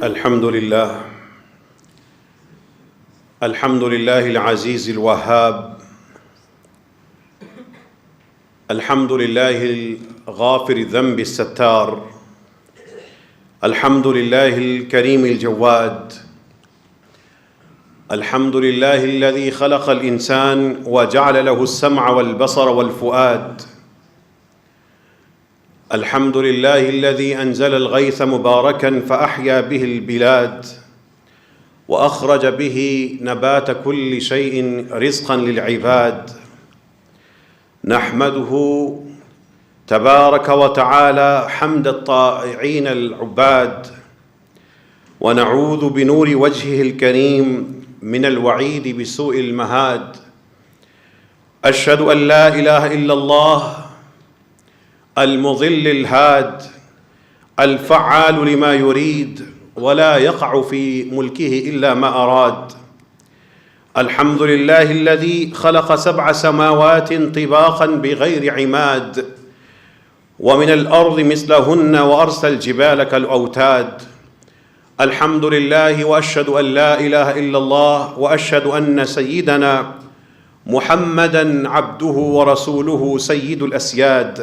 الحمد لله العزيز الوهاب، الحمد لله الغافر الذنب الستار، الحمد لله الكريم الجواد، الحمد لله الذي خلق الإنسان وجعل له السمع والبصر والفؤاد، الحمد لله الذي أنزل الغيث مباركا فأحيا به البلاد وأخرج به نبات كل شيء رزقا للعباد، نحمده تبارك وتعالى حمد الطائعين العباد، ونعوذ بنور وجهه الكريم من الوعيد بسوء المهاد. أشهد أن لا إله إلا الله المضل الهاد الفعال لما يريد ولا يقع في ملكه إلا ما أراد. الحمد لله الذي خلق 7 سماوات طباقا بغير عماد، ومن الأرض مثلهن وأرسل الجبال كالأوتاد. الحمد لله وأشهد أن لا إله إلا الله وأشهد أن سيدنا محمدا عبده ورسوله سيد الأسياد،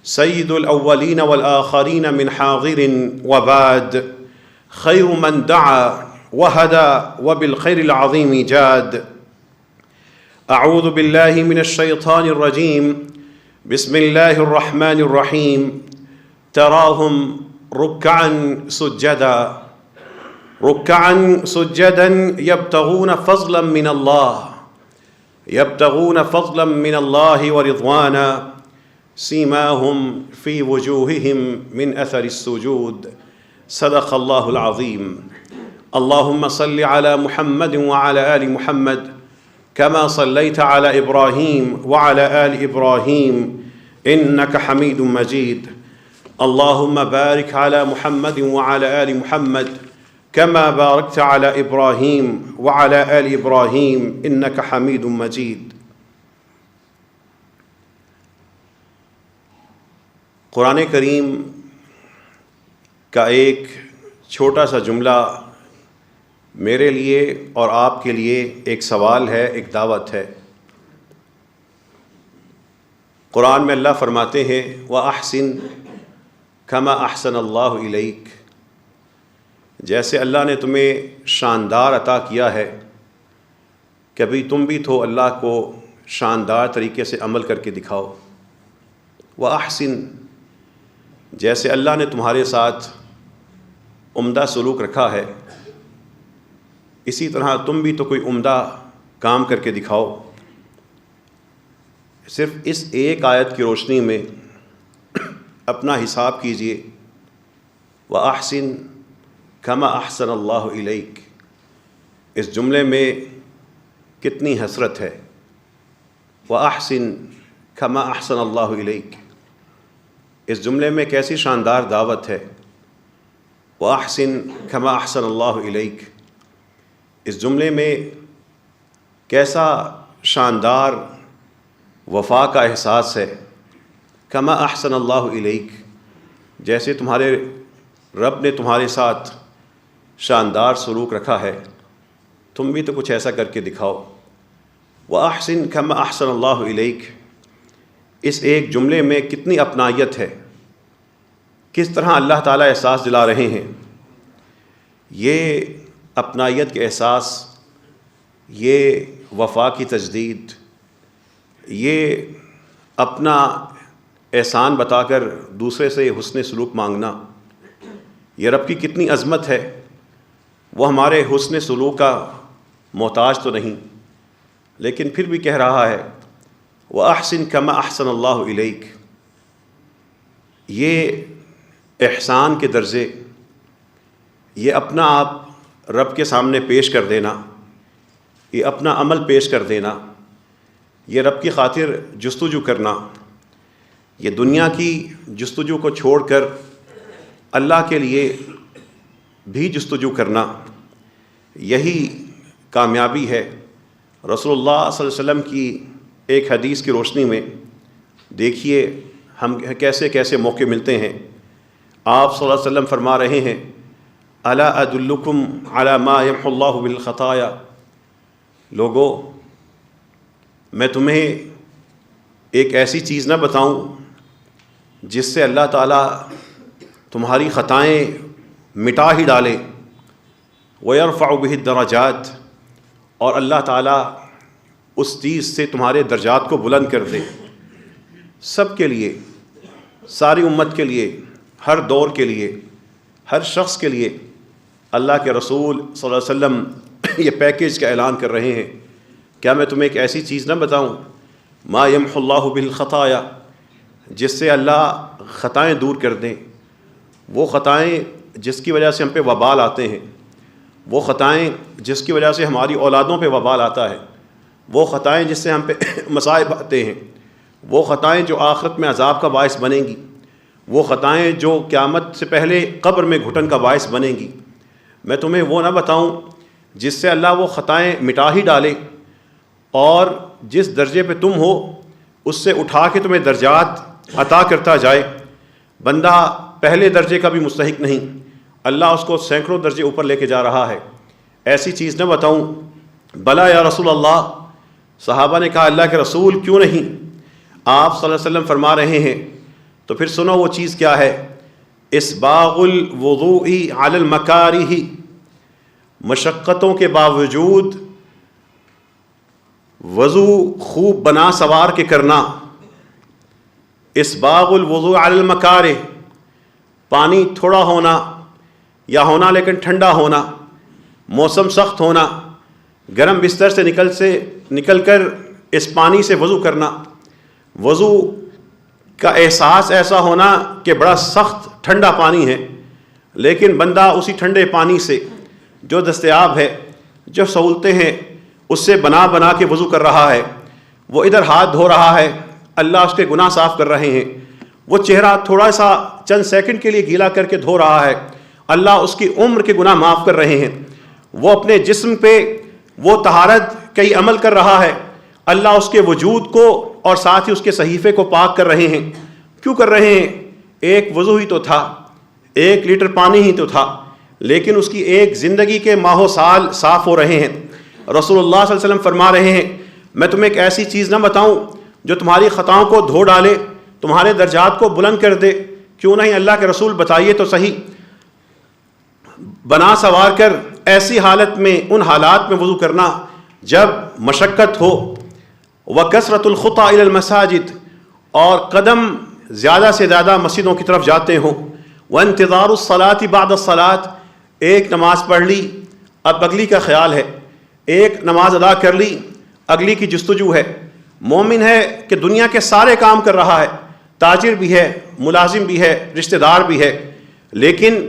سيد الأولين والآخرين من حاضر وباد، خير من دعا وهدى وبالخير العظيم جاد. أعوذ بالله من الشيطان الرجيم. بسم الله الرحمن الرحيم. تراهم ركعا سجدا يبتغون فضلا من الله ورضوانا، سيماهم في وجوههم من أثر السجود. صدق الله العظيم. اللهم صل على محمد وعلى آل محمد كما صليت على إبراهيم وعلى آل إبراهيم إنك حميد مجيد. اللهم بارك على محمد وعلى آل محمد كما باركت على إبراهيم وعلى آل إبراهيم إنك حميد مجيد. قرآن کریم کا ایک چھوٹا سا جملہ میرے لیے اور آپ کے لیے ایک سوال ہے، ایک دعوت ہے۔ قرآن میں اللہ فرماتے ہیں وَأَحْسِن كَمَا أَحْسَنَ اللَّهُ إِلَيْكَ، جیسے اللہ نے تمہیں شاندار عطا کیا ہے، کبھی تم بھی تو اللہ کو شاندار طریقے سے عمل کر کے دکھاؤ۔ وَأَحْسِن، جیسے اللہ نے تمہارے ساتھ عمدہ سلوک رکھا ہے، اسی طرح تم بھی تو کوئی عمدہ کام کر کے دکھاؤ۔ صرف اس ایک آیت کی روشنی میں اپنا حساب کیجئے۔ وَأَحْسِن كَمَا أَحْسَنَ اللَّهُ إِلَيْكَ، اس جملے میں کتنی حسرت ہے۔ وَأَحْسِن كَمَا أَحْسَنَ اللَّهُ إِلَيْكَ، اس جملے میں کیسی شاندار دعوت ہے۔ وَأَحْسِن كَمَا أَحْسَنَ اللَّهُ إِلَيْكَ، اس جملے میں کیسا شاندار وفا کا احساس ہے۔ كَمَا أَحْسَنَ اللَّهُ إِلَيْكَ، جیسے تمہارے رب نے تمہارے ساتھ شاندار سلوک رکھا ہے، تم بھی تو کچھ ایسا کر کے دکھاؤ۔ وَأَحْسِن كَمَا أَحْسَنَ اللَّهُ إِلَيْكَ، اس ایک جملے میں کتنی اپنائیت ہے، کس طرح اللہ تعالیٰ احساس دلا رہے ہیں۔ یہ اپنائیت کے احساس، یہ وفا کی تجدید، یہ اپنا احسان بتا کر دوسرے سے حسن سلوک مانگنا، یہ رب کی کتنی عظمت ہے۔ وہ ہمارے حسن سلوک کا محتاج تو نہیں، لیکن پھر بھی کہہ رہا ہے وَأَحْسِن كَمَا أَحْسَنَ اللَّهُ إِلَيْكَ۔ یہ احسان کے درجے، یہ اپنا آپ رب کے سامنے پیش کر دینا، یہ اپنا عمل پیش کر دینا، یہ رب کی خاطر جستجو کرنا، یہ دنیا کی جستجو کو چھوڑ کر اللہ کے لیے بھی جستجو کرنا، یہی کامیابی ہے۔ رسول اللہ صلی اللہ علیہ وسلم کی ایک حدیث کی روشنی میں دیکھیے ہم کیسے کیسے موقع ملتے ہیں۔ آپ صلی اللہ علیہ وسلم فرما رہے ہیں الا ادلکم علی ما یمحو اللہ بالخطایا، لوگو میں تمہیں ایک ایسی چیز نہ بتاؤں جس سے اللہ تعالیٰ تمہاری خطائیں مٹا ہی ڈالے، وَيَرْفَعُ بِهِ الدَّرَجَاتِ، اور اللہ تعالیٰ اس چیز سے تمہارے درجات کو بلند کر دے، سب کے لیے، ساری امت کے لیے، ہر دور کے لیے، ہر شخص کے لیے اللہ کے رسول صلی اللہ علیہ وسلم یہ پیکیج کا اعلان کر رہے ہیں۔ کیا میں تمہیں ایک ایسی چیز نہ بتاؤں، ما یمحو اللہ بالخطایا، جس سے اللہ خطائیں دور کر دیں، وہ خطائیں جس کی وجہ سے ہم پہ وبال آتے ہیں، وہ خطائیں جس کی وجہ سے ہماری اولادوں پہ وبال آتا ہے، وہ خطائیں جس سے ہم پہ مصائب آتے ہیں، وہ خطائیں جو آخرت میں عذاب کا باعث بنیں گی، وہ خطائیں جو قیامت سے پہلے قبر میں گھٹن کا باعث بنیں گی، میں تمہیں وہ نہ بتاؤں جس سے اللہ وہ خطائیں مٹا ہی ڈالے، اور جس درجے پہ تم ہو اس سے اٹھا کے تمہیں درجات عطا کرتا جائے۔ بندہ پہلے درجے کا بھی مستحق نہیں، اللہ اس کو سینکڑوں درجے اوپر لے کے جا رہا ہے، ایسی چیز نہ بتاؤں؟ بلا یا رسول اللہ، صحابہ نے کہا اللہ کے رسول کیوں نہیں؟ آپ صلی اللہ علیہ وسلم فرما رہے ہیں تو پھر سنو وہ چیز کیا ہے، اسباغ الوضوء علی المکارہ، مشقتوں کے باوجود وضو خوب بنا سوار کے کرنا۔ اسباغ الوضوء علی المکارہ، پانی تھوڑا ہونا یا ہونا لیکن ٹھنڈا ہونا، موسم سخت ہونا، گرم بستر سے نکل کر اس پانی سے وضو کرنا، وضو کا احساس ایسا ہونا کہ بڑا سخت ٹھنڈا پانی ہے، لیکن بندہ اسی ٹھنڈے پانی سے جو دستیاب ہے، جو سہولتیں ہیں، اس سے بنا کے وضو کر رہا ہے، وہ ادھر ہاتھ دھو رہا ہے، اللہ اس کے گناہ صاف کر رہے ہیں، وہ چہرہ تھوڑا سا چند سیکنڈ کے لیے گیلا کر کے دھو رہا ہے، اللہ اس کی عمر کے گناہ معاف کر رہے ہیں، وہ اپنے جسم پہ وہ طہارت کئی عمل کر رہا ہے، اللہ اس کے وجود کو اور ساتھ ہی اس کے صحیفے کو پاک کر رہے ہیں۔ کیوں کر رہے ہیں؟ ایک وضو ہی تو تھا، 1 لیٹر پانی ہی تو تھا، لیکن اس کی ایک زندگی کے ماہ سال صاف ہو رہے ہیں۔ رسول اللہ صلی اللہ علیہ وسلم فرما رہے ہیں میں تمہیں ایک ایسی چیز نہ بتاؤں جو تمہاری خطاؤں کو دھو ڈالے، تمہارے درجات کو بلند کر دے؟ کیوں نہیں اللہ کے رسول، بتائیے تو صحیح۔ بنا سوار کر ایسی حالت میں، ان حالات میں وضو کرنا جب مشقت ہو، وَكَثْرَةُ الْخُطَىٰ إِلَى الْمَسَاجِدِ، اور قدم زیادہ سے زیادہ مسجدوں کی طرف جاتے ہوں، وَانْتِظَارُ الصَّلَاةِ بَعْدَ الصَّلَاةِ، ایک نماز پڑھ لی اب اگلی کا خیال ہے، ایک نماز ادا کر لی اگلی کی جستجو ہے۔ مومن ہے کہ دنیا کے سارے کام کر رہا ہے، تاجر بھی ہے، ملازم بھی ہے، رشتہ دار بھی ہے، لیکن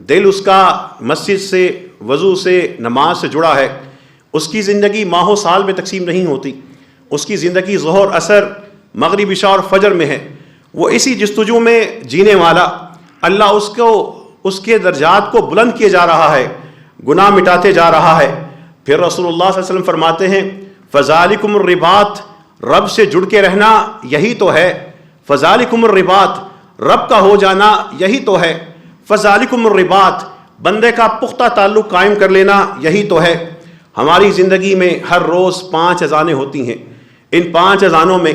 دل اس کا مسجد سے، وضو سے، نماز سے جڑا ہے۔ اس کی زندگی ماہ و سال میں تقسیم نہیں ہوتی، اس کی زندگی ظہر، عصر، مغرب، عشاء اور فجر میں ہے۔ وہ اسی جستجو میں جینے والا، اللہ اس کے درجات کو بلند کیے جا رہا ہے، گناہ مٹاتے جا رہا ہے۔ پھر رسول اللہ صلی اللہ علیہ وسلم فرماتے ہیں فَذَلِكُمُ الرِّبَاطُ، رب سے جڑ کے رہنا یہی تو ہے۔ فَذَلِكُمُ الرِّبَاطُ، رب کا ہو جانا یہی تو ہے۔ فَذَلِكُمُ الرِّبَاطُ، بندے کا پختہ تعلق قائم کر لینا یہی تو ہے۔ ہماری زندگی میں ہر روز 5 اذانیں ہوتی ہیں، ان 5 اذانوں میں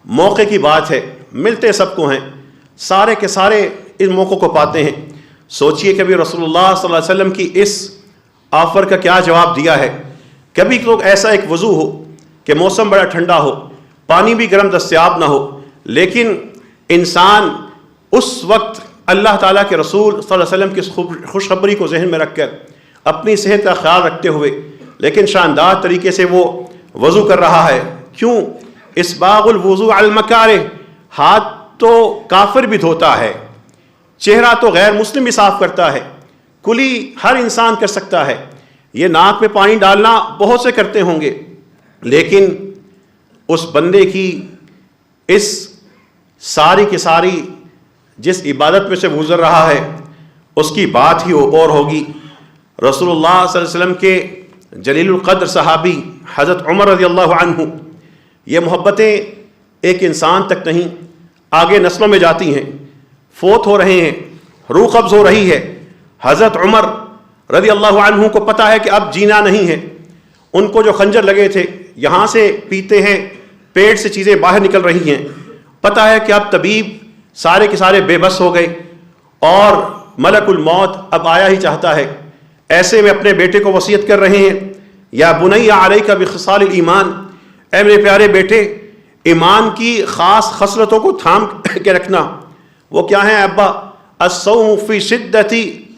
موقع کی بات ہے، ملتے سب کو ہیں، سارے کے سارے اس موقع کو پاتے ہیں۔ سوچئے کبھی رسول اللہ صلی اللہ علیہ وسلم کی اس آفر کا کیا جواب دیا ہے۔ کبھی تو ایسا ایک وضو ہو کہ موسم بڑا ٹھنڈا ہو، پانی بھی گرم دستیاب نہ ہو، لیکن انسان اس وقت اللہ تعالیٰ کے رسول صلی اللہ علیہ وسلم کی خوشخبری کو ذہن میں رکھ کر، اپنی صحت کا خیال رکھتے ہوئے، لیکن شاندار طریقے سے وہ وضو کر رہا ہے۔ کیوں؟ اسباغ الوضوء علی المکارہ، ہاتھ تو کافر بھی دھوتا ہے، چہرہ تو غیر مسلم بھی صاف کرتا ہے، کلی ہر انسان کر سکتا ہے، یہ ناک میں پانی ڈالنا بہت سے کرتے ہوں گے، لیکن اس بندے کی اس ساری کی ساری جس عبادت میں سے گزر رہا ہے اس کی بات ہی اور ہوگی۔ رسول اللہ صلی اللہ علیہ وسلم کے جلیل القدر صحابی حضرت عمر رضی اللہ عنہ، یہ محبتیں ایک انسان تک نہیں، آگے نسلوں میں جاتی ہیں، فوت ہو رہے ہیں، روح قبض ہو رہی ہے، حضرت عمر رضی اللہ عنہ کو پتہ ہے کہ اب جینا نہیں ہے، ان کو جو خنجر لگے تھے، یہاں سے پیتے ہیں، پیٹ سے چیزیں باہر نکل رہی ہیں، پتہ ہے کہ اب طبیب سارے کے سارے بے بس ہو گئے اور ملک الموت اب آیا ہی چاہتا ہے۔ ایسے میں اپنے بیٹے کو وصیت کر رہے ہیں، یا بنی علیک بخصال الایمان، اے میرے پیارے بیٹے، ایمان کی خاص خصلتوں کو تھام کے رکھنا۔ وہ کیا ہیں ابا؟ الصوم فی شدت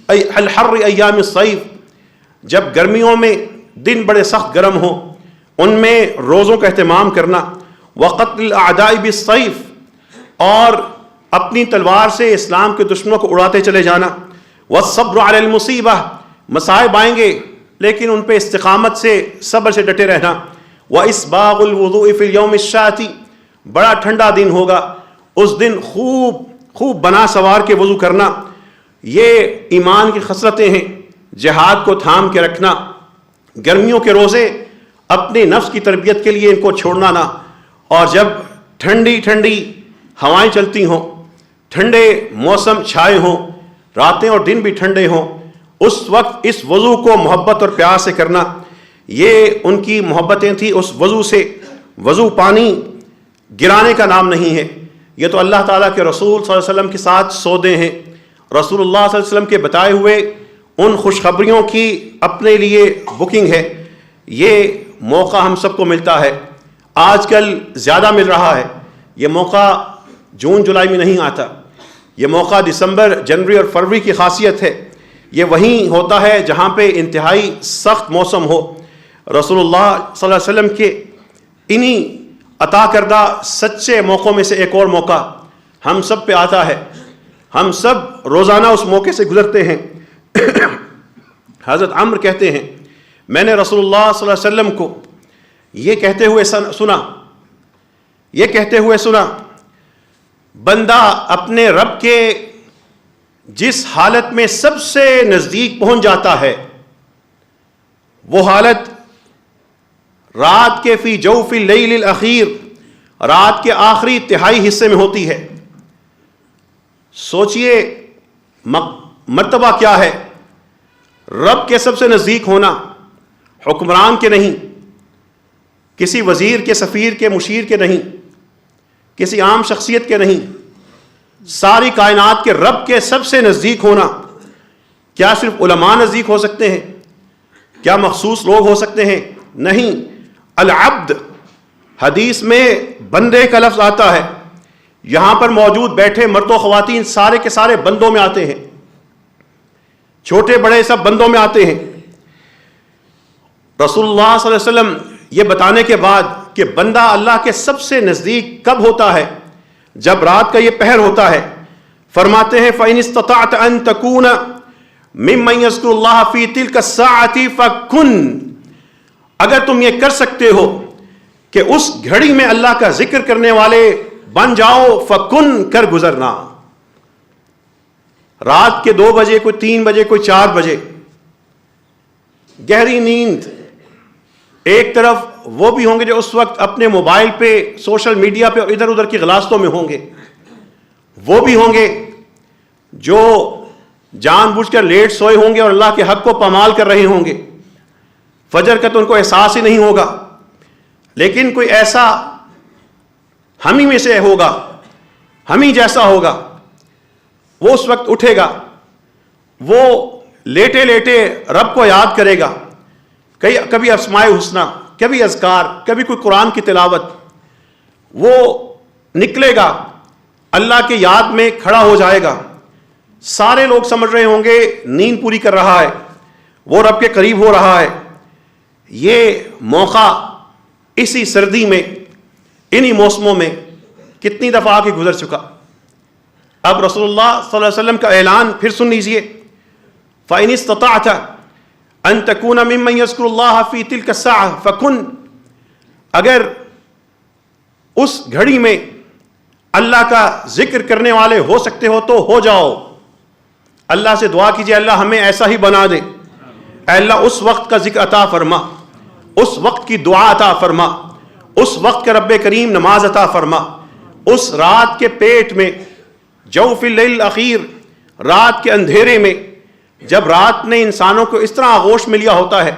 الحر ایام الصیف، جب گرمیوں میں دن بڑے سخت گرم ہوں ان میں روزوں کا اہتمام کرنا، وقتل الاعداء بالسیف، اور اپنی تلوار سے اسلام کے دشمنوں کو اڑاتے چلے جانا، والصبر علی المصیبہ، مصائب آئیں گے لیکن ان پہ استقامت سے صبر سے ڈٹے رہنا، واسباغ الوضوء فی الیوم الشاتی، بڑا ٹھنڈا دن ہوگا اس دن خوب بنا سوار کے وضو کرنا۔ یہ ایمان کی خصلتیں ہیں، جہاد کو تھام کے رکھنا، گرمیوں کے روزے اپنے نفس کی تربیت کے لیے ان کو چھوڑنا نہ، اور جب ٹھنڈی ٹھنڈی ہوائیں چلتی ہوں، ٹھنڈے موسم چھائے ہوں، راتیں اور دن بھی ٹھنڈے ہوں، اس وقت اس وضو کو محبت اور پیار سے کرنا۔ یہ ان کی محبتیں تھیں اس وضو سے۔ وضو پانی گرانے کا نام نہیں ہے، یہ تو اللہ تعالیٰ کے رسول صلی اللہ علیہ وسلم کے ساتھ سودے ہیں۔ رسول اللہ صلی اللہ علیہ وسلم کے بتائے ہوئے ان خوشخبریوں کی اپنے لیے بکنگ ہے۔ یہ موقع ہم سب کو ملتا ہے، آج کل زیادہ مل رہا ہے۔ یہ موقع جون جولائی میں نہیں آتا، یہ موقع دسمبر، جنوری اور فروری کی خاصیت ہے۔ یہ وہیں ہوتا ہے جہاں پہ انتہائی سخت موسم ہو۔ رسول اللہ صلی اللہ علیہ وسلم کے انہی عطا کردہ سچے موقعوں میں سے ایک اور موقع ہم سب پہ آتا ہے، ہم سب روزانہ اس موقع سے گزرتے ہیں۔ حضرت عمرو کہتے ہیں میں نے رسول اللہ صلی اللہ علیہ وسلم کو یہ کہتے ہوئے سنا، بندہ اپنے رب کے جس حالت میں سب سے نزدیک پہنچ جاتا ہے وہ حالت رات کے فی جوف اللیل الاخیر، رات کے آخری تہائی حصے میں ہوتی ہے۔ سوچئے مرتبہ کیا ہے، رب کے سب سے نزدیک ہونا، حکمران کے نہیں، کسی وزیر کے، سفیر کے، مشیر کے نہیں، کسی عام شخصیت کے نہیں، ساری کائنات کے رب کے سب سے نزدیک ہونا۔ کیا صرف علماء نزدیک ہو سکتے ہیں؟ کیا مخصوص لوگ ہو سکتے ہیں؟ نہیں، العبد، حدیث میں بندے کا لفظ آتا ہے، یہاں پر موجود بیٹھے مرد و خواتین سارے کے سارے بندوں میں آتے ہیں، چھوٹے بڑے سب بندوں میں آتے ہیں۔ رسول اللہ صلی اللہ علیہ وسلم یہ بتانے کے بعد کہ بندہ اللہ کے سب سے نزدیک کب ہوتا ہے، جب رات کا یہ پہر ہوتا ہے، فرماتے ہیں فَإِنِ اسْتَطَعْتَ أَن تَكُونَ مِمَّن يَذْكُرُ اللَّهَ فِي تِلْكَ السَّاعَةِ فَكُن، اگر تم یہ کر سکتے ہو کہ اس گھڑی میں اللہ کا ذکر کرنے والے بن جاؤ، فَكُن، کر گزرنا۔ رات کے 2 بجے، کوئی 3 بجے، کوئی 4 بجے، گہری نیند، ایک طرف وہ بھی ہوں گے جو اس وقت اپنے موبائل پہ، سوشل میڈیا پہ اور ادھر ادھر کی غلاستوں میں ہوں گے، وہ بھی ہوں گے جو جان بوجھ کر لیٹ سوئے ہوں گے اور اللہ کے حق کو پامال کر رہے ہوں گے، فجر کا تو ان کو احساس ہی نہیں ہوگا، لیکن کوئی ایسا ہم ہی میں سے ہوگا، ہم ہی جیسا ہوگا، وہ اس وقت اٹھے گا، وہ لیٹے لیٹے رب کو یاد کرے گا، کبھی اسماء الحسنی، کبھی اذکار، کبھی کوئی قرآن کی تلاوت، وہ نکلے گا، اللہ کے یاد میں کھڑا ہو جائے گا۔ سارے لوگ سمجھ رہے ہوں گے نیند پوری کر رہا ہے، وہ رب کے قریب ہو رہا ہے۔ یہ موقع اسی سردی میں، انہی موسموں میں کتنی دفعہ آگے گزر چکا۔ اب رسول اللہ صلی اللہ علیہ وسلم کا اعلان پھر سن لیجئے، فَإِنِ اسْتَطَعْتَ أَن تَكُونَ مِمَّن يَذْكُرُ اللَّهَ فِي تِلْكَ السَّاعَةِ فَكُن، اگر اس گھڑی میں اللہ کا ذکر کرنے والے ہو سکتے ہو تو ہو جاؤ۔ اللہ سے دعا کیجئے اللہ ہمیں ایسا ہی بنا دے، اے اللہ اس وقت کا ذکر عطا فرما، اس وقت کی دعا عطا فرما، اس وقت کا رب کریم نماز عطا فرما، اس رات کے پیٹ میں، جوف اللیل الاخیر، رات کے اندھیرے میں جب رات نے انسانوں کو اس طرح آغوش میں لیا ہوتا ہے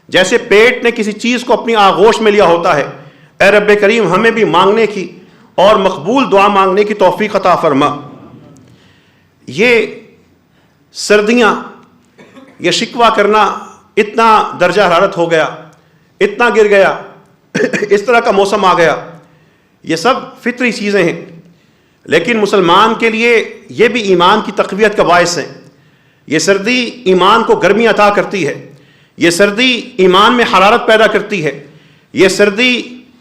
جیسے پیٹ نے کسی چیز کو اپنی آغوش میں لیا ہوتا ہے، اے رب کریم ہمیں بھی مانگنے کی اور مقبول دعا مانگنے کی توفیق عطا فرما۔ یہ سردیاں، یہ شکوہ کرنا اتنا درجہ حرارت ہو گیا، اتنا گر گیا، اس طرح کا موسم آ گیا، یہ سب فطری چیزیں ہیں، لیکن مسلمان کے لیے یہ بھی ایمان کی تقویت کا باعث ہے۔ یہ سردی ایمان کو گرمی عطا کرتی ہے، یہ سردی ایمان میں حرارت پیدا کرتی ہے، یہ سردی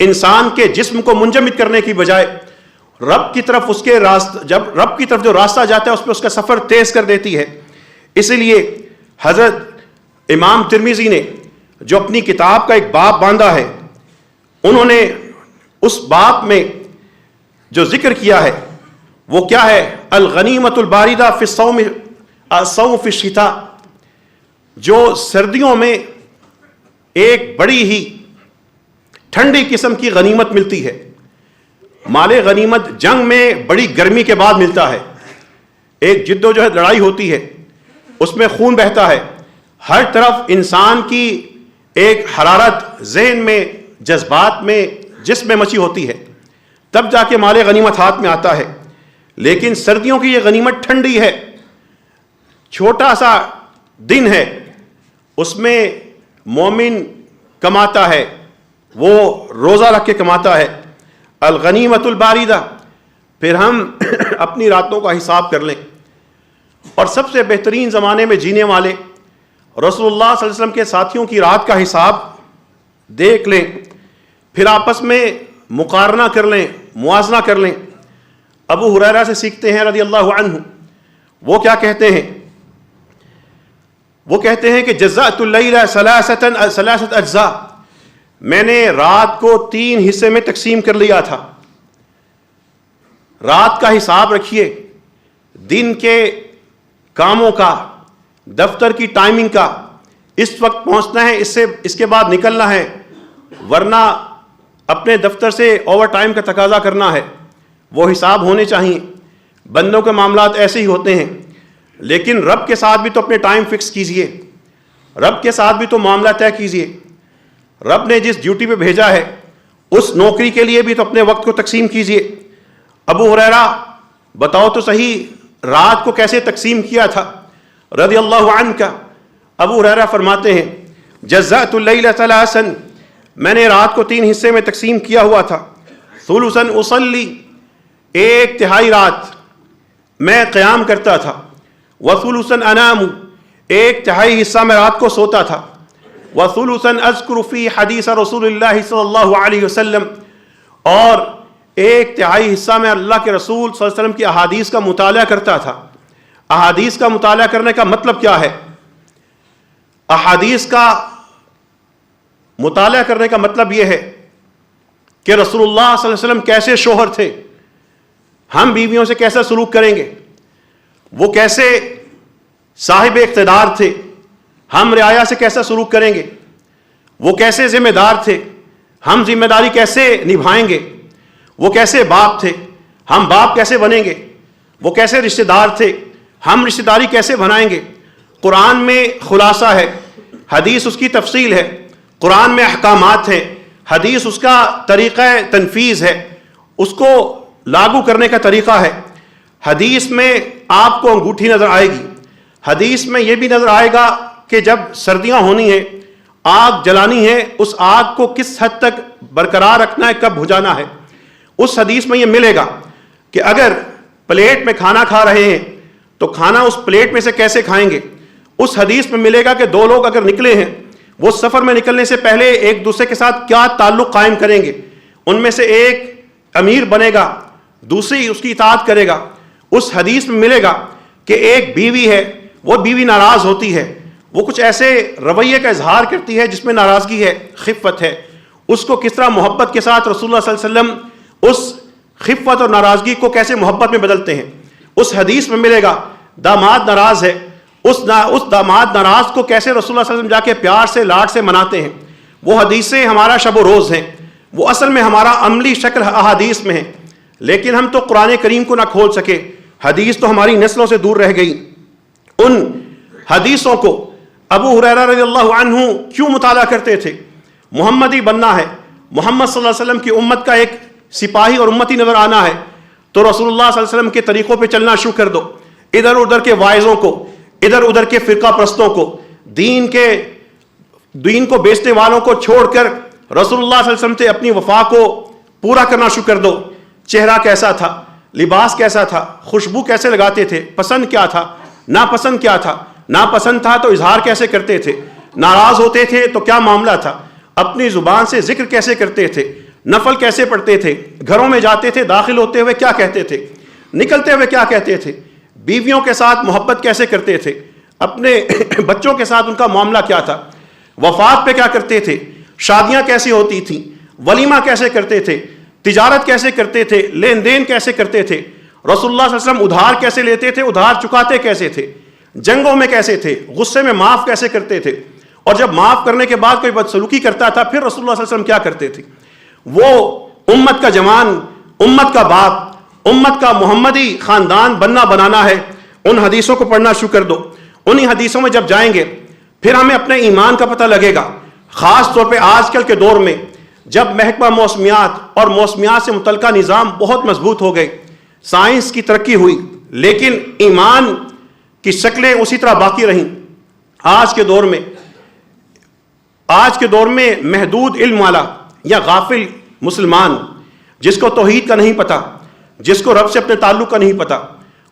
انسان کے جسم کو منجمد کرنے کی بجائے رب کی طرف اس کے جب رب کی طرف جو راستہ جاتا ہے اس پہ اس کا سفر تیز کر دیتی ہے۔ اسی لیے حضرت امام ترمذی نے جو اپنی کتاب کا ایک باب باندھا ہے، انہوں نے اس باب میں جو ذکر کیا ہے وہ کیا ہے؟ الغنیمۃ الباردہ فی الصوم فی الشتاء، جو سردیوں میں ایک بڑی ہی ٹھنڈی قسم کی غنیمت ملتی ہے۔ مال غنیمت جنگ میں بڑی گرمی کے بعد ملتا ہے، ایک جد و جہد لڑائی ہوتی ہے، اس میں خون بہتا ہے، ہر طرف انسان کی ایک حرارت ذہن میں، جذبات میں، جسم میں مچی ہوتی ہے، تب جا کے مال غنیمت ہاتھ میں آتا ہے۔ لیکن سردیوں کی یہ غنیمت ٹھنڈی ہے، چھوٹا سا دن ہے، اس میں مومن کماتا ہے، وہ روزہ رکھ کے کماتا ہے۔ الغنیمۃ الباردہ، پھر ہم اپنی راتوں کا حساب کر لیں اور سب سے بہترین زمانے میں جینے والے رسول اللہ صلی اللہ علیہ وسلم کے ساتھیوں کی رات کا حساب دیکھ لیں، پھر آپس میں مقارنہ کر لیں، موازنہ کر لیں۔ ابو ہریرہ سے سیکھتے ہیں رضی اللہ عنہ، وہ کیا کہتے ہیں؟ وہ کہتے ہیں کہ جزأت اللیل ثلاثۃ اجزاء، میں نے رات کو 3 حصے میں تقسیم کر لیا تھا۔ رات کا حساب رکھیے، دن کے کاموں کا، دفتر کی ٹائمنگ کا، اس وقت پہنچنا ہے، اس کے بعد نکلنا ہے، ورنہ اپنے دفتر سے اوور ٹائم کا تقاضا کرنا ہے، وہ حساب ہونے چاہیے۔ بندوں کے معاملات ایسے ہی ہوتے ہیں، لیکن رب کے ساتھ بھی تو اپنے ٹائم فکس کیجئے، رب کے ساتھ بھی تو معاملہ طے کیجئے۔ رب نے جس ڈیوٹی پہ بھیجا ہے اس نوکری کے لیے بھی تو اپنے وقت کو تقسیم کیجئے۔ ابو ہریرہ بتاؤ تو صحیح رات کو کیسے تقسیم کیا تھا رضی اللہ عنہ کا؟ ابو ہریرہ فرماتے ہیں جزأت اللیل ثلاثا، میں نے رات کو 3 حصے میں تقسیم کیا ہوا تھا۔ ثلثا اصلی، 1/3 رات میں قیام کرتا تھا، وثلثا انام، 1/3 حصہ میں رات کو سوتا تھا، وثلثا اذکر فی حدیث رسول اللہ صلی اللہ علیہ وسلم، اور 1/3 حصہ میں اللہ کے رسول صلی اللہ علیہ وسلم کی احادیث کا مطالعہ کرتا تھا۔ احادیث کا مطالعہ کرنے کا مطلب کیا ہے؟ احادیث کا مطالعہ کرنے کا مطلب یہ ہے کہ رسول اللہ صلی اللہ علیہ وسلم کیسے شوہر تھے، ہم بیویوں سے کیسا سلوک کریں گے، وہ کیسے صاحب اقتدار تھے، ہم رعایا سے کیسا سلوک کریں گے، وہ کیسے ذمہ دار تھے، ہم ذمہ داری کیسے نبھائیں گے، وہ کیسے باپ تھے، ہم باپ کیسے بنیں گے، وہ کیسے رشتہ دار تھے، ہم رشتہ داری کیسے بنائیں گے۔ قرآن میں خلاصہ ہے، حدیث اس کی تفصیل ہے، قرآن میں احکامات ہیں، حدیث اس کا طریقہ تنفیذ ہے، اس کو لاگو کرنے کا طریقہ ہے۔ حدیث میں آپ کو انگوٹھی نظر آئے گی، حدیث میں یہ بھی نظر آئے گا کہ جب سردیاں ہونی ہیں، آگ جلانی ہے، اس آگ کو کس حد تک برقرار رکھنا ہے، کب بجھانا ہے۔ اس حدیث میں یہ ملے گا کہ اگر پلیٹ میں کھانا کھا رہے ہیں تو کھانا اس پلیٹ میں سے کیسے کھائیں گے۔ اس حدیث میں ملے گا کہ 2 لوگ اگر نکلے ہیں، وہ سفر میں نکلنے سے پہلے ایک دوسرے کے ساتھ کیا تعلق قائم کریں گے۔ ان میں سے ایک امیر بنے گا، دوسری اس کی اطاعت کرے گا۔ اس حدیث میں ملے گا کہ ایک بیوی ہے، وہ بیوی ناراض ہوتی ہے، وہ کچھ ایسے رویے کا اظہار کرتی ہے جس میں ناراضگی ہے، خفت ہے، اس کو کس طرح محبت کے ساتھ رسول اللہ صلی اللہ علیہ وسلم اس خفت اور ناراضگی کو کیسے محبت میں بدلتے ہیں۔ اس حدیث میں ملے گا داماد ناراض ہے، اس داماد ناراض کو کیسے رسول اللہ صلی اللہ علیہ وسلم جا کے پیار سے، لاڈ سے مناتے ہیں۔ وہ حدیثیں ہمارا شب و روز ہیں، وہ اصل میں ہمارا عملی شکل احادیث میں ہے، لیکن ہم تو قرآن کریم کو نہ کھول سکے، حدیث تو ہماری نسلوں سے دور رہ گئی۔ ان حدیثوں کو ابو ہریرہ رضی اللہ عنہ کیوں مطالعہ کرتے تھے؟ محمدی بننا ہے، محمد صلی اللہ علیہ وسلم کی امت کا ایک سپاہی اور امتی نظر آنا ہے، تو رسول اللہ صلی اللہ علیہ وسلم کے طریقوں پہ چلنا شروع کر دو. ادھر ادھر کے واعظوں کو، ادھر ادھر کے فرقہ پرستوں کو، دین کو بیچنے والوں کو چھوڑ کر رسول اللہ صلی اللہ علیہ وسلم سے اپنی وفا کو پورا کرنا شروع کر دو. چہرہ کیسا تھا، لباس کیسا تھا، خوشبو کیسے لگاتے تھے، پسند کیا تھا، ناپسند کیا تھا، ناپسند تھا تو اظہار کیسے کرتے تھے، ناراض ہوتے تھے تو کیا معاملہ تھا، اپنی زبان سے ذکر کیسے کرتے تھے، نفل کیسے پڑھتے تھے، گھروں میں جاتے تھے داخل ہوتے ہوئے کیا کہتے تھے، نکلتے ہوئے کیا کہتے تھے، بیویوں کے ساتھ محبت کیسے کرتے تھے، اپنے بچوں کے ساتھ ان کا معاملہ کیا تھا، وفات پہ کیا کرتے تھے، شادیاں کیسی ہوتی تھیں، ولیمہ کیسے کرتے تھے، تجارت کیسے کرتے تھے، لین دین کیسے کرتے تھے، رسول اللہ صلی اللہ علیہ وسلم ادھار کیسے لیتے تھے، ادھار چکاتے کیسے تھے، جنگوں میں کیسے تھے، غصے میں معاف کیسے کرتے تھے، اور جب معاف کرنے کے بعد کوئی بدسلوکی کرتا تھا پھر رسول اللہ صلی اللہ علیہ وسلم کیا کرتے تھے. وہ امت کا جوان، امت کا باپ، امت کا محمدی خاندان بنانا ہے. ان حدیثوں کو پڑھنا شروع کر دو. انہی حدیثوں میں جب جائیں گے پھر ہمیں اپنے ایمان کا پتہ لگے گا. خاص طور پہ آج کل کے دور میں جب محکمہ موسمیات اور موسمیات سے متعلقہ نظام بہت مضبوط ہو گئے، سائنس کی ترقی ہوئی، لیکن ایمان کی شکلیں اسی طرح باقی رہیں. آج کے دور میں محدود علم والا یا غافل مسلمان جس کو توحید کا نہیں پتہ، جس کو رب سے اپنے تعلق کا نہیں پتہ،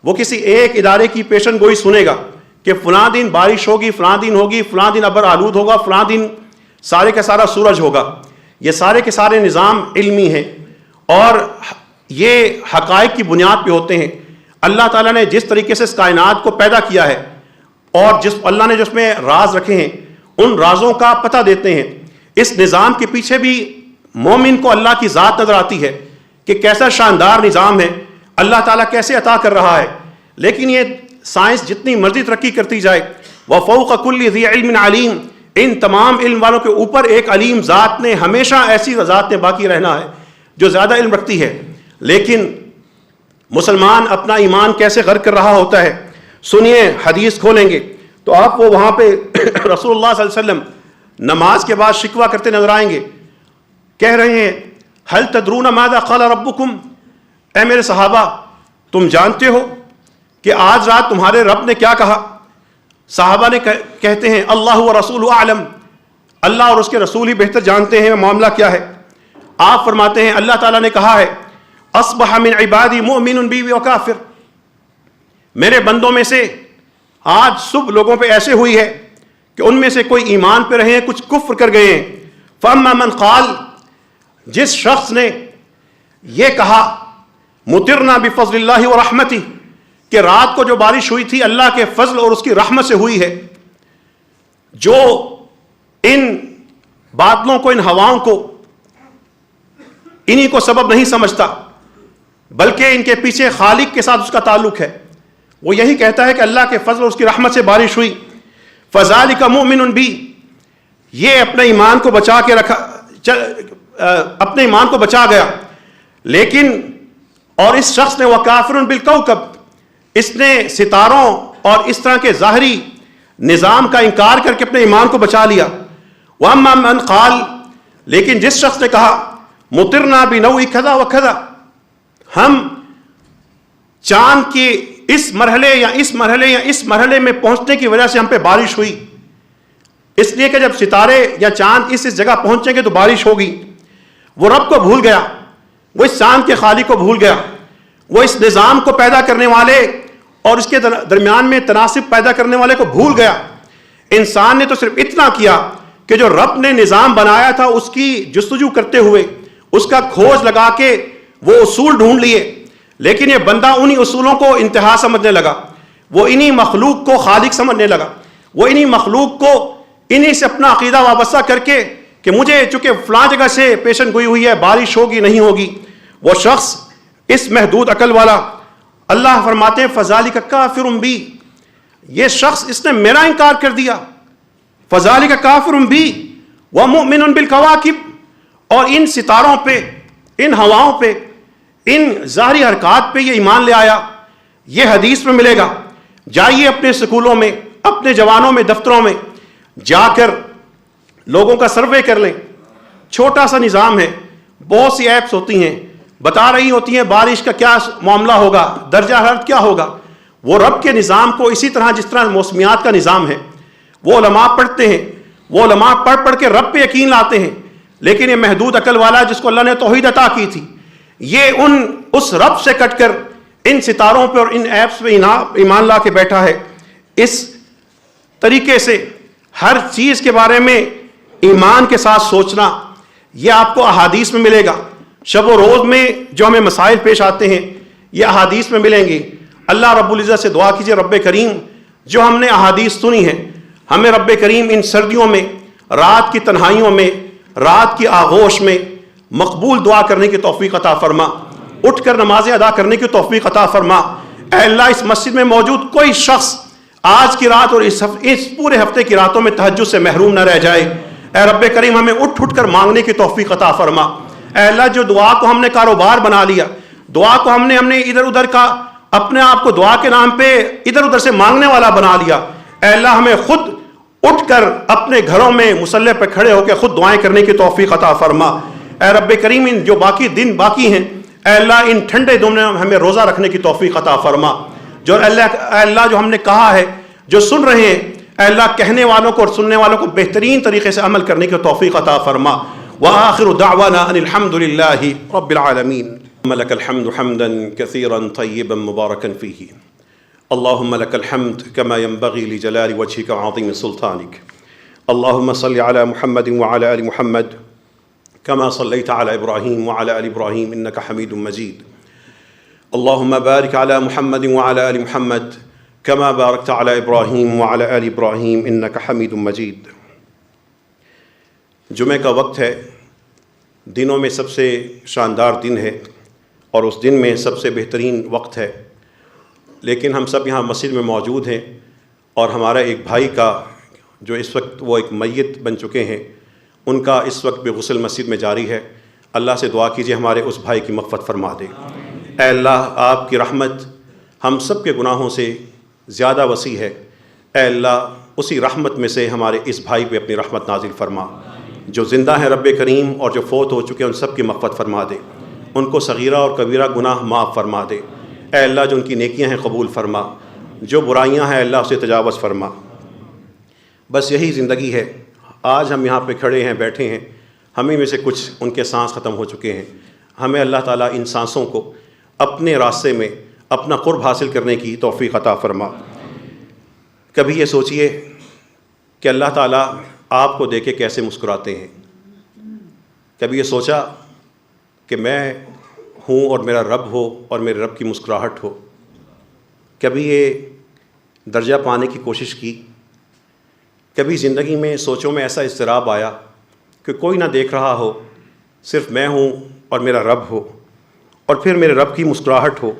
وہ کسی ایک ادارے کی پیشن گوئی سنے گا کہ فلاں دن بارش ہوگی، فلاں دن ہوگی، فلاں دن ابر آلود ہوگا، فلاں دن سارے کا سارا سورج ہوگا. یہ سارے کے سارے نظام علمی ہیں اور یہ حقائق کی بنیاد پہ ہوتے ہیں. اللہ تعالیٰ نے جس طریقے سے اس کائنات کو پیدا کیا ہے اور اللہ نے جس میں راز رکھے ہیں ان رازوں کا پتہ دیتے ہیں. اس نظام کے پیچھے بھی مومن کو اللہ کی ذات نظر آتی ہے کہ کیسا شاندار نظام ہے، اللہ تعالیٰ کیسے عطا کر رہا ہے. لیکن یہ سائنس جتنی مرضی ترقی کرتی جائے، وَفَوْقَ كُلِّ ذِي عِلْمٍ عَلِيمٍ، ان تمام علم والوں کے اوپر ایک علیم ذات نے ہمیشہ ایسی ذات نے باقی رہنا ہے جو زیادہ علم رکھتی ہے. لیکن مسلمان اپنا ایمان کیسے غرق کر رہا ہوتا ہے. سنیے، حدیث کھولیں گے تو آپ کو وہاں پہ رسول اللہ صلی اللہ علیہ وسلم نماز کے بعد شکوہ کرتے نظر آئیں گے. کہہ رہے ہیں هل تدرون ماذا قال ربكم، اے میرے صحابہ تم جانتے ہو کہ آج رات تمہارے رب نے کیا کہا؟ صحابہ نے کہتے ہیں اللہ و رسول اعلم، اللہ اور اس کے رسول ہی بہتر جانتے ہیں معاملہ کیا ہے. آپ فرماتے ہیں اللہ تعالیٰ نے کہا ہے اصبح من عبادی مؤمن بی و کافر، میرے بندوں میں سے آج صبح لوگوں پہ ایسے ہوئی ہے کہ ان میں سے کوئی ایمان پہ رہے ہیں، کچھ کفر کر گئے ہیں. فاما من قال، جس شخص نے یہ کہا مطرنا بفضل اللہ و رحمتہ، کہ رات کو جو بارش ہوئی تھی اللہ کے فضل اور اس کی رحمت سے ہوئی ہے، جو ان بادلوں کو، ان ہواؤں کو انہی کو سبب نہیں سمجھتا بلکہ ان کے پیچھے خالق کے ساتھ اس کا تعلق ہے، وہ یہی کہتا ہے کہ اللہ کے فضل اور اس کی رحمت سے بارش ہوئی. فذالک مؤمن بی، یہ اپنے ایمان کو بچا کے رکھا، اپنے ایمان کو بچا گیا. لیکن اور اس شخص نے وکافر بالکوكب، اس نے ستاروں اور اس طرح کے ظاہری نظام کا انکار کر کے اپنے ایمان کو بچا لیا. واما من قال، لیکن جس شخص نے کہا مطرنا بنوع کذا وکذا، ہم چاند کی اس مرحلے یا اس مرحلے یا اس مرحلے میں پہنچنے کی وجہ سے ہم پہ بارش ہوئی، اس لیے کہ جب ستارے یا چاند اس جگہ پہنچیں گے تو بارش ہوگی. وہ رب کو بھول گیا، وہ اس چاند کے خالق کو بھول گیا، وہ اس نظام کو پیدا کرنے والے اور اس کے درمیان میں تناسب پیدا کرنے والے کو بھول گیا. انسان نے تو صرف اتنا کیا کہ جو رب نے نظام بنایا تھا اس کی جستجو کرتے ہوئے، اس کا کھوج لگا کے وہ اصول ڈھونڈ لیے، لیکن یہ بندہ انہی اصولوں کو انتہا سمجھنے لگا، وہ انہی مخلوق کو خالق سمجھنے لگا، وہ انہی مخلوق کو انہی سے اپنا عقیدہ وابستہ کر کے کہ مجھے چونکہ فلاں جگہ سے پیشن گوئی ہوئی ہے بارش ہوگی نہیں ہوگی. وہ شخص اس محدود عقل والا، اللہ فرماتے ہیں فذالک کافر بی، یہ شخص اس نے میرا انکار کر دیا. فذالک کافر بی ومؤمن بالکواکب، اور ان ستاروں پہ، ان ہواؤں پہ، ان ظاہری حرکات پہ یہ ایمان لے آیا. یہ حدیث میں ملے گا. جائیے اپنے سکولوں میں اپنے جوانوں میں دفتروں میں جا کر لوگوں کا سروے کر لیں. چھوٹا سا نظام ہے, بہت سی ایپس ہوتی ہیں بتا رہی ہوتی ہیں بارش کا کیا معاملہ ہوگا, درجہ حرارت کیا ہوگا. وہ رب کے نظام کو اسی طرح جس طرح موسمیات کا نظام ہے, وہ علماء پڑھتے ہیں, وہ علماء پڑھ کے رب پہ یقین لاتے ہیں. لیکن یہ محدود عقل والا جس کو اللہ نے توحید عطا کی تھی, یہ اس رب سے کٹ کر ان ستاروں پہ اور ان ایپس پہ ایمان لا کے بیٹھا ہے. اس طریقے سے ہر چیز کے بارے میں ایمان کے ساتھ سوچنا, یہ آپ کو احادیث میں ملے گا. شب و روز میں جو ہمیں مسائل پیش آتے ہیں یہ احادیث میں ملیں گے. اللہ رب العزت سے دعا کیجئے رب کریم جو ہم نے احادیث سنی ہیں, ہمیں رب کریم ان سردیوں میں, رات کی تنہائیوں میں, رات کی آغوش میں مقبول دعا کرنے کی توفیق عطا فرما, اٹھ کر نمازیں ادا کرنے کی توفیق عطا فرما. اے اللہ اس مسجد میں موجود کوئی شخص آج کی رات اور اس پورے ہفتے کی راتوں میں تہجد سے محروم نہ رہ جائے. اے رب کریم ہمیں اٹھ کر مانگنے کی توفیق عطا فرما. اے اللہ جو دعا کو ہم نے کاروبار بنا لیا, دعا کو ہم نے ادھر ادھر کا اپنے آپ کو دعا کے نام پہ ادھر ادھر سے مانگنے والا بنا لیا, اے اللہ ہمیں خود اٹھ کر اپنے گھروں میں مصلی پہ کھڑے ہو کے خود دعائیں کرنے کی توفیق عطا فرما. اے رب کریم ان جو باقی دن باقی ہیں, اے اللہ ان ٹھنڈے دنوں میں ہمیں روزہ رکھنے کی توفیق عطا فرما. جو اے اللہ جو ہم نے کہا ہے, جو سن رہے ہیں, اے اللہ کہنے والوں کو اور سننے والوں کو بہترین طریقے سے عمل کرنے کی توفیق عطا فرما. وآخر دعوانا ان الحمد للہ رب العالمین. لك الحمد حمدا كثيرا طيبا مباركا فيه. اللهم لك الحمد كما ينبغي لجلال وجهك وعظيم سلطانك. اللهم صل على محمد وعلى آل محمد كما صليت على إبراهيم وعلى آل إبراهيم إنك حميد مجيد. اللهم بارك على محمد وعلى آل محمد كما باركت على إبراهيم وعلى آل إبراهيم إنك حميد مجيد. جمعہ کا وقت ہے, دنوں میں سب سے شاندار دن ہے اور اس دن میں سب سے بہترین وقت ہے. لیکن ہم سب یہاں مسجد میں موجود ہیں اور ہمارا ایک بھائی کا جو اس وقت وہ ایک میت بن چکے ہیں, ان کا اس وقت بھی غسل مسجد میں جاری ہے. اللہ سے دعا کیجیے ہمارے اس بھائی کی مغفرت فرما دے. اے اللہ آپ کی رحمت ہم سب کے گناہوں سے زیادہ وسیع ہے. اے اللہ اسی رحمت میں سے ہمارے اس بھائی پہ اپنی رحمت نازل فرما. جو زندہ ہیں رب کریم اور جو فوت ہو چکے ہیں ان سب کی مغفرت فرما دے. ان کو صغیرہ اور کبیرہ گناہ معاف فرما دے. اے اللہ جو ان کی نیکیاں ہیں قبول فرما, جو برائیاں ہیں اللہ اسے تجاوز فرما. بس یہی زندگی ہے. آج ہم یہاں پہ کھڑے ہیں, بیٹھے ہیں, ہمیں میں سے کچھ ان کے سانس ختم ہو چکے ہیں. ہمیں اللہ تعالیٰ ان سانسوں کو اپنے راستے میں اپنا قرب حاصل کرنے کی توفیق عطا فرما. کبھی یہ سوچئے کہ اللہ تعالیٰ آپ کو دیکھ کے کیسے مسکراتے ہیں. کبھی یہ سوچا کہ میں ہوں اور میرا رب ہو اور میرے رب کی مسکراہٹ ہو. کبھی یہ درجہ پانے کی کوشش کی. کبھی زندگی میں سوچوں میں ایسا اضطراب آیا کہ کوئی نہ دیکھ رہا ہو, صرف میں ہوں اور میرا رب ہو, اور پھر میرے رب کی مسکراہٹ ہو.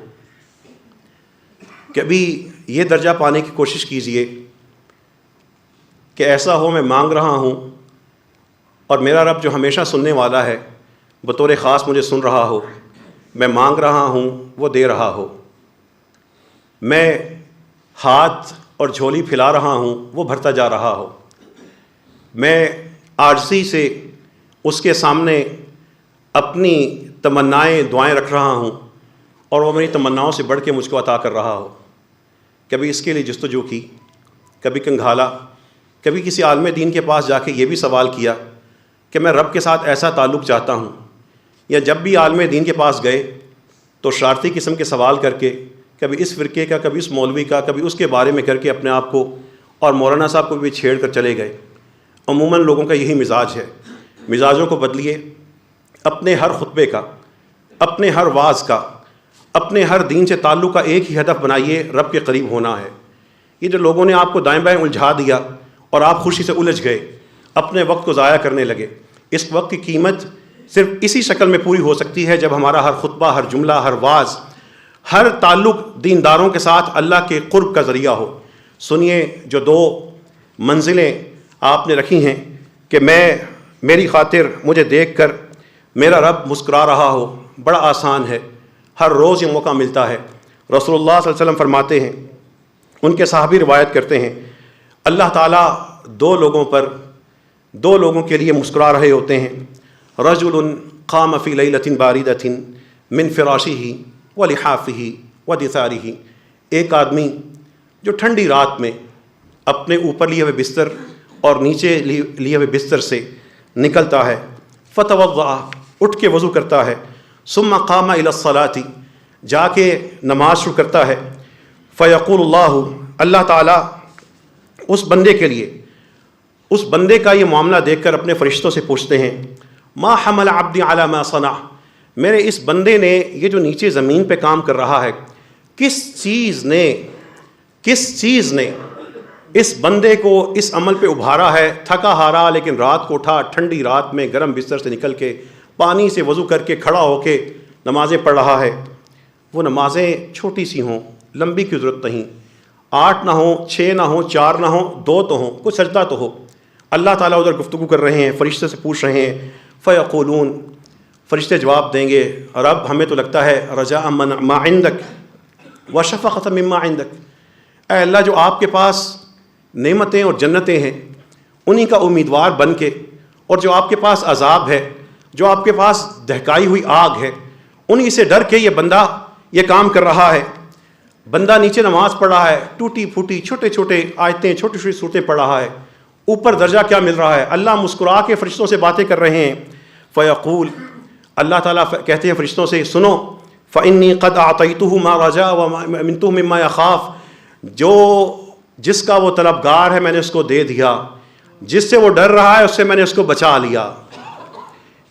کبھی یہ درجہ پانے کی کوشش کیجئے کہ ایسا ہو میں مانگ رہا ہوں اور میرا رب جو ہمیشہ سننے والا ہے بطور خاص مجھے سن رہا ہو. میں مانگ رہا ہوں وہ دے رہا ہو. میں ہاتھ اور جھولی پھیلا رہا ہوں وہ بھرتا جا رہا ہو. میں عاجزی سے اس کے سامنے اپنی تمنائیں دعائیں رکھ رہا ہوں اور وہ میری تمناؤں سے بڑھ کے مجھ کو عطا کر رہا ہو. کبھی اس کے لیے جستجو کی, کبھی کنگھالا, کبھی کسی عالم دین کے پاس جا کے یہ بھی سوال کیا کہ میں رب کے ساتھ ایسا تعلق چاہتا ہوں. یا جب بھی عالم دین کے پاس گئے تو شرارتی قسم کے سوال کر کے کبھی اس فرقے کا, کبھی اس مولوی کا, کبھی اس کے بارے میں کر کے اپنے آپ کو اور مولانا صاحب کو بھی چھیڑ کر چلے گئے. عموماً لوگوں کا یہی مزاج ہے. مزاجوں کو بدلیے. اپنے ہر خطبے کا, اپنے ہر واعظ کا, اپنے ہر دین سے تعلق کا ایک ہی ہدف بنائیے, رب کے قریب ہونا ہے. یہ جو لوگوں نے آپ کو دائیں بائیں الجھا دیا اور آپ خوشی سے الجھ گئے, اپنے وقت کو ضائع کرنے لگے. اس وقت کی قیمت صرف اسی شکل میں پوری ہو سکتی ہے جب ہمارا ہر خطبہ, ہر جملہ, ہر واعظ, ہر تعلق دینداروں کے ساتھ اللہ کے قرب کا ذریعہ ہو. سنیے جو 2 منزلیں آپ نے رکھی ہیں کہ میری خاطر مجھے دیکھ کر میرا رب مسکرا رہا ہو, بڑا آسان ہے. ہر روز یہ موقع ملتا ہے. رسول اللہ صلی اللہ علیہ وسلم فرماتے ہیں, ان کے صحابی روایت کرتے ہیں اللہ تعالیٰ دو لوگوں کے لیے مسکرا رہے ہوتے ہیں. رجل قام فی لیلۃ باردۃ من فراشہ ولحافہ ودثارہ. ایک آدمی جو ٹھنڈی رات میں اپنے اوپر لیے ہوئے بستر اور نیچے لیے ہوئے بستر سے نکلتا ہے. فتوضأ، اٹھ کے وضو کرتا ہے. ثم قام الی الصلاۃ، جا کے نماز شروع کرتا ہے. فیقول اللہ تعالیٰ اس بندے کے لیے، اس بندے کا یہ معاملہ دیکھ کر اپنے فرشتوں سے پوچھتے ہیں، ما حمل عبدی علی ما صنع، میرے اس بندے نے یہ جو نیچے زمین پہ کام کر رہا ہے، کس چیز نے اس بندے کو اس عمل پہ ابھارا ہے. تھکا ہارا لیکن رات کو اٹھا، ٹھنڈی رات میں گرم بستر سے نکل کے پانی سے وضو کر کے کھڑا ہو کے نمازیں پڑھ رہا ہے. وہ نمازیں چھوٹی سی ہوں، لمبی کی ضرورت نہیں، 8 نہ ہوں، 6 نہ ہوں، 4 نہ ہوں، 2 تو ہوں، کوئی سجدہ تو ہو. اللہ تعالیٰ ادھر گفتگو کر رہے ہیں، فرشتے سے پوچھ رہے ہیں. فیقولون، فرشتے جواب دیں گے، رب ہمیں تو لگتا ہے رجاء ما عندک وشفقۃ مما عندک، اے اللہ جو آپ کے پاس نعمتیں اور جنتیں ہیں انہی کا امیدوار بن کے، اور جو آپ کے پاس عذاب ہے، جو آپ کے پاس دہکائی ہوئی آگ ہے، انہی سے ڈر کے یہ بندہ یہ کام کر رہا ہے. بندہ نیچے نماز پڑھ رہا ہے، ٹوٹی پھوٹی چھوٹے چھوٹے آیتیں، چھوٹی چھوٹی صورتیں پڑھ رہا ہے، اوپر درجہ کیا مل رہا ہے. اللہ مسکرا کے فرشتوں سے باتیں کر رہے ہیں. فیقول، اللہ تعالیٰ کہتے ہیں فرشتوں سے، سنو، فإنی قد اعطیتہ ما رجا ومنتہ مما یخاف، جس کا وہ طلبگار ہے میں نے اس کو دے دیا، جس سے وہ ڈر رہا ہے اس سے میں نے اس کو بچا لیا.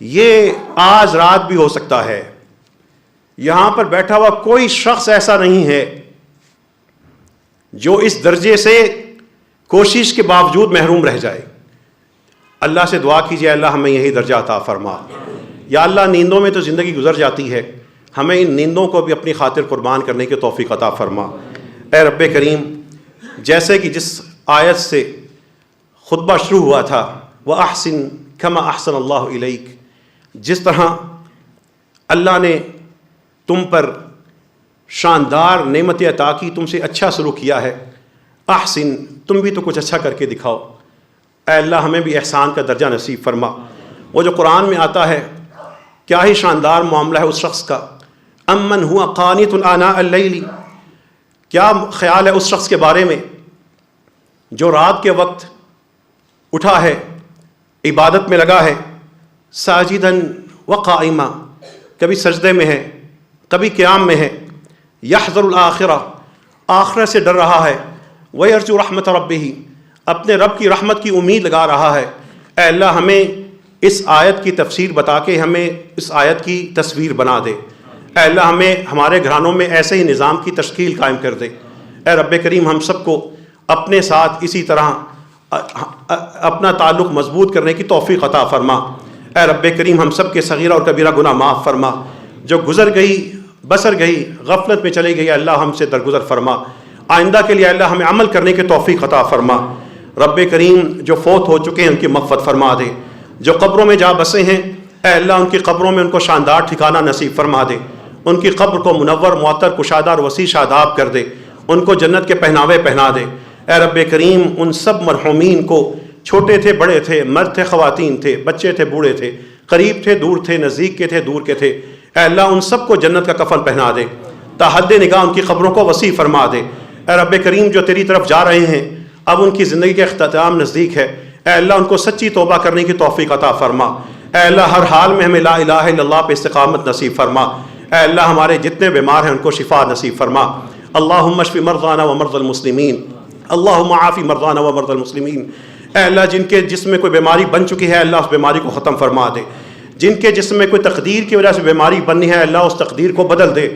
یہ آج رات بھی ہو سکتا ہے. یہاں پر بیٹھا ہوا کوئی شخص ایسا نہیں ہے جو اس درجے سے کوشش کے باوجود محروم رہ جائے. اللہ سے دعا کیجیے، اللہ ہمیں یہی درجہ عطا فرما. یا اللہ نیندوں میں تو زندگی گزر جاتی ہے، ہمیں ان نیندوں کو بھی اپنی خاطر قربان کرنے کی توفیق عطا فرما. اے رب کریم، جیسے کہ جس آیت سے خطبہ شروع ہوا تھا، وَأَحْسِن كَمَا أَحْسَنَ اللَّهُ إِلَيْكَ، جس طرح اللہ نے تم پر شاندار نعمت عطا کی، تم سے اچھا سلوک کیا ہے، احسن، تم بھی تو کچھ اچھا کر کے دکھاؤ. اے اللہ ہمیں بھی احسان کا درجہ نصیب فرما. وہ جو قرآن میں آتا ہے، کیا ہی شاندار معاملہ ہے اس شخص کا. امن ہوا قانت آناء اللیل، کیا خیال ہے اس شخص کے بارے میں جو رات کے وقت اٹھا ہے، عبادت میں لگا ہے، ساجداً وقائما، کبھی سجدے میں ہے، کبھی قیام میں ہے، یحذر الآخرہ، آخرت سے ڈر رہا ہے، ویرجو رحمت ربہ، اپنے رب کی رحمت کی امید لگا رہا ہے. اے اللہ ہمیں اس آیت کی تفسیر بتا کے ہمیں اس آیت کی تصویر بنا دے. اے اللہ ہمیں ہمارے گھرانوں میں ایسے ہی نظام کی تشکیل قائم کر دے. اے رب کریم ہم سب کو اپنے ساتھ اسی طرح اپنا تعلق مضبوط کرنے کی توفیق عطا فرما. اے رب کریم ہم سب کے صغیرہ اور کبیرہ گناہ معاف فرما. جو گزر گئی، بسر گئی، غفلت میں چلی گئی، اللہ ہم سے درگزر فرما. آئندہ کے لیے اللہ ہمیں عمل کرنے کی توفیق عطا فرما. رب کریم جو فوت ہو چکے ہیں ان کی مغفرت فرما دے. جو قبروں میں جا بسے ہیں، اے اللہ ان کی قبروں میں ان کو شاندار ٹھکانہ نصیب فرما دے. ان کی قبر کو منور، معطر، کشادہ اور وسیع شاداب کر دے. ان کو جنت کے پہناوے پہنا دے. اے رب کریم ان سب مرحومین کو، چھوٹے تھے بڑے تھے، مرد تھے خواتین تھے، بچے تھے بوڑھے تھے، قریب تھے دور تھے، نزدیک کے تھے دور کے تھے، اے اللہ ان سب کو جنت کا کفن پہنا دے. تا حد نگاہ ان کی قبروں کو وسیع فرما دے. اے رب کریم جو تیری طرف جا رہے ہیں، اب ان کی زندگی کا اختتام نزدیک ہے، اے اللہ ان کو سچی توبہ کرنے کی توفیق عطا فرما. اے اللہ ہر حال میں ہمیں لا الہ الا اللہ پہ استقامت نصیب فرما. اے اللہ ہمارے جتنے بیمار ہیں ان کو شفا نصیب فرما. اللہم اشف مرضانا ومرضى المسلمین، اللہم عافی مرضانا ومرضى المسلمین. اے اللہ جن کے جسم میں کوئی بیماری بن چکی ہے، اللہ اس بیماری کو ختم فرما دے. جن کے جسم میں کوئی تقدیر کی وجہ سے بیماری بنی ہے، اللہ اس تقدیر کو بدل دے.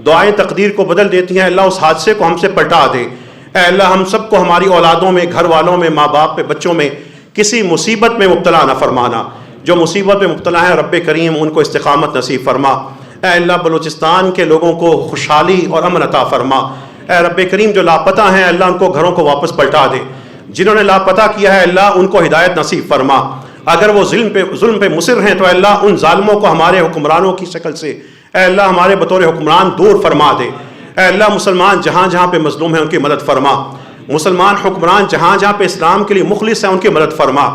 دعائیں تقدیر کو بدل دیتی ہیں، اللہ اس حادثے کو ہم سے پلٹا دے. اے اللہ ہم سب کو ہماری اولادوں میں، گھر والوں میں، ماں باپ پہ، بچوں میں کسی مصیبت میں مبتلا نہ فرمانا. جو مصیبت میں مبتلا ہے رب کریم ان کو استقامت نصیب فرما. اے اللہ بلوچستان کے لوگوں کو خوشحالی اور امن عطا فرما. اے رب کریم جو لاپتہ ہیں اللہ ان کو گھروں کو واپس پلٹا دے. جنہوں نے لاپتہ کیا ہے اللہ ان کو ہدایت نصیب فرما. اگر وہ ظلم پہ مصر ہیں تو اللہ ان ظالموں کو ہمارے حکمرانوں کی شکل سے اے اللہ ہمارے بطور حکمران دور فرما دے. اے اللہ مسلمان جہاں جہاں پہ مظلوم ہیں ان کی مدد فرما. مسلمان حکمران جہاں جہاں پہ اسلام کے لیے مخلص ہیں ان کی مدد فرما،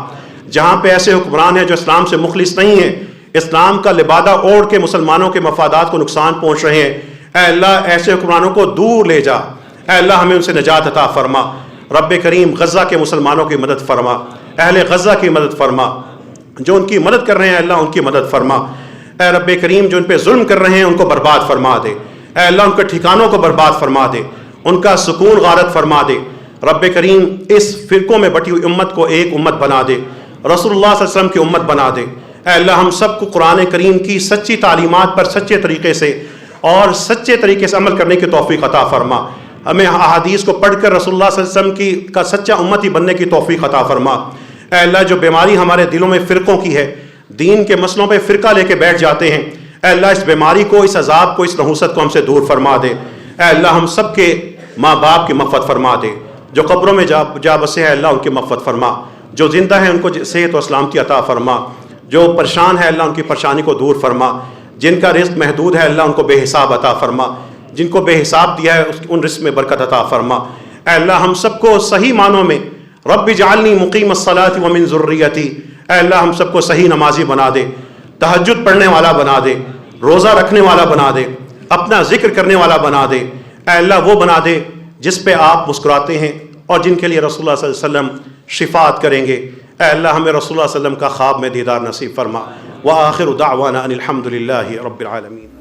جہاں پہ ایسے حکمران ہیں جو اسلام سے مخلص نہیں ہیں، اسلام کا لبادہ اوڑھ کے مسلمانوں کے مفادات کو نقصان پہنچ رہے ہیں، اے اللہ ایسے حکمرانوں کو دور لے جا، اے اللہ ہمیں ان سے نجات عطا فرما۔ رب کریم غزہ کے مسلمانوں کی مدد فرما، اہل غزہ کی مدد فرما، جو ان کی مدد کر رہے ہیں اللہ ان کی مدد فرما۔ اے رب کریم جو ان پہ ظلم کر رہے ہیں ان کو برباد فرما دے، اے اللہ ان کے ٹھکانوں کو برباد فرما دے، ان کا سکون غارت فرما دے۔ رب کریم اس فرقوں میں بٹی ہوئی امت کو ایک امت بنا دے، رسول اللہ صلی اللہ علیہ وسلم کی امت بنا دے۔ اے اللہ ہم سب کو قرآن کریم کی سچی تعلیمات پر سچے طریقے سے اور سچے طریقے سے عمل کرنے کی توفیق عطا فرما، ہمیں احادیث کو پڑھ کر رسول اللہ صلی اللہ علیہ وسلم کا سچا امتی بننے کی توفیق عطا فرما۔ اے اللہ جو بیماری ہمارے دلوں میں فرقوں کی ہے، دین کے مسئلوں پہ فرقہ لے کے بیٹھ جاتے ہیں، اے اللہ اس بیماری کو، اس عذاب کو، اس نحوست کو ہم سے دور فرما دے۔ اے اللہ ہم سب کے ماں باپ کی مغفرت فرما دے، جو قبروں میں جا بسے ہیں اللہ ان کی مغفرت فرما، جو زندہ ہیں ان کو صحت و سلامتی عطا فرما، جو پریشان ہے اللہ ان کی پریشانی کو دور فرما، جن کا رزق محدود ہے اللہ ان کو بے حساب عطا فرما، جن کو بے حساب دیا ہے ان رزق میں برکت عطا فرما۔ اے اللہ ہم سب کو صحیح معنوں میں رب اجعلنی مقیم الصلاۃ ومن ذریتی، اے اللہ ہم سب کو صحیح نمازی بنا دے، تہجد پڑھنے والا بنا دے، روزہ رکھنے والا بنا دے، اپنا ذکر کرنے والا بنا دے۔ اے اللہ وہ بنا دے جس پہ آپ مسکراتے ہیں اور جن کے لیے رسول اللہ صلی اللہ علیہ وسلم شفاعت کریں گے۔ اے اللہ ہمیں رسول اللہ صلی اللہ علیہ وسلم کا خواب میں دیدار نصیب فرما۔ وآخر دعوانا ان الحمد للہ رب العالمین۔